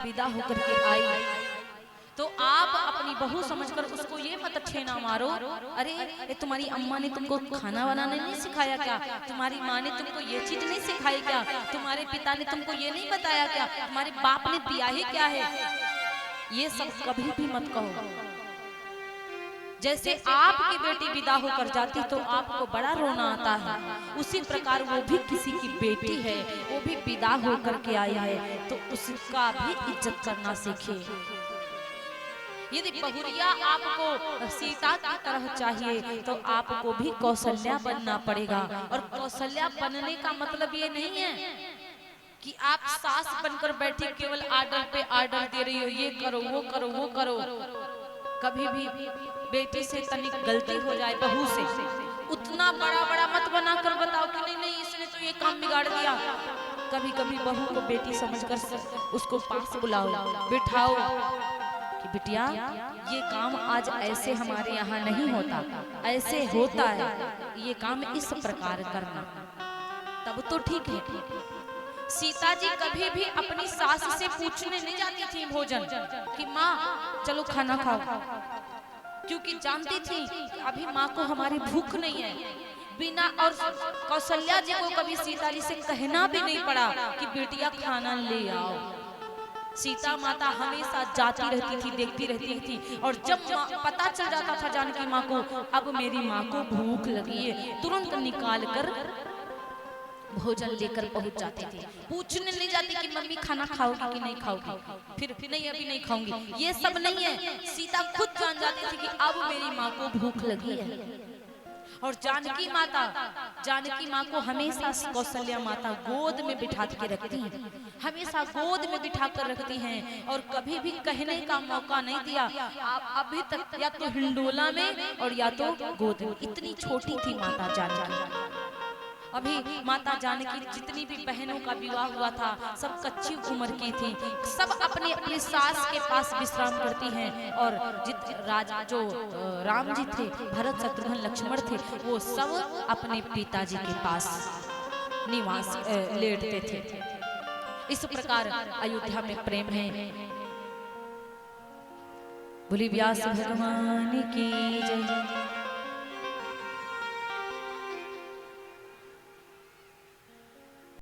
विदा होकर के आई तो आप अपनी बहू समझकर उसको ये मत छेना मारो, अरे तुम्हारी अम्मा ने तुमको खाना बनाने नहीं सिखाया क्या, तुम्हारी माँ ने तुमको ये चीज नहीं सिखाई क्या, तुम्हारे पिता ने तुमको ये नहीं बताया क्या, तुम्हारे बाप ने दिया ही क्या है। ये सब कभी भी मत कहो। जैसे आपकी बेटी विदा होकर जाती तो आपको बड़ा रोना आता है, उसी प्रकार वो भी किसी की बेटी है, वो भी विदा होकर के आई है तो उसका भी इज्जत करना सीखे। यदि बहुरिया आपको सीता की तरह चाहिए तो आपको भी कौशल्या बनना पड़ेगा। और कौशल्या बनने का मतलब ये नहीं है कि आप सास बनकर बैठी केवल आर्डर पे आर्डर दे रही हो, ये करो वो करो वो करो। कभी भी बेटी से तनिक गलती हो जाए बहू से, उतना बड़ा बड़ा मत बना कर बताओ कि नहीं नहीं इसने तो ये काम बिगाड़ दिया। कभी कभी बहू को बेटी समझकर उसको पास बुलाओ, बिठाओ कि बिटिया ये काम आज ऐसे हमारे यहाँ नहीं होता, ऐसे होता है, ये काम इस प्रकार करना, तब तो ठीक है। सीता जी कभी भी अपनी सास से पूछने नहीं जाती थी भोजन कि माँ चलो खाना खाओ, क्योंकि जानती थी अभी माँ को हमारी भूख नहीं है। बिना और कौशल्या जी को कभी सीता जी से कहना भी नहीं पड़ा कि बेटिया खाना ले आओ। सीता माता हमेशा जाती रहती थी, देखती रहती थी, और जब पता चल जाता था जानकी माँ को अब मेरी माँ को भूख लगी है, तुरंत निकाल कर भोजन लेकर पहुंच जाते थे। पूछने नहीं जाती कि मम्मी खाना खाओगी कि नहीं खाओगी, फिर नहीं अभी नहीं खाऊंगी, ये सब नहीं है। सीता खुद जान जाती थी कि अब मेरी माँ को भूख लगी है। और जानकी माँ को हमेशा कौशल्या माता गोद में बिठा के रखती हैं, हमेशा गोद में बिठा कर रखती हैं और कभी भी कहने का मौका नहीं दिया। आप अभी तक या तो हिंडोला में और या तो गोद में। इतनी छोटी थी माता जानकी। अभी माता जानकी जितनी भी बहनों का विवाह हुआ था सब कच्ची उम्र की थी, सब अपने अपने सास के पास विश्राम करती हैं। और जो राम जी थे, भरत शत्रुघ्न लक्ष्मण थे, वो सब अपने पिताजी के पास निवास लेटते थे। इस प्रकार अयोध्या में प्रेम है। बोली व्यास भगवान की जय।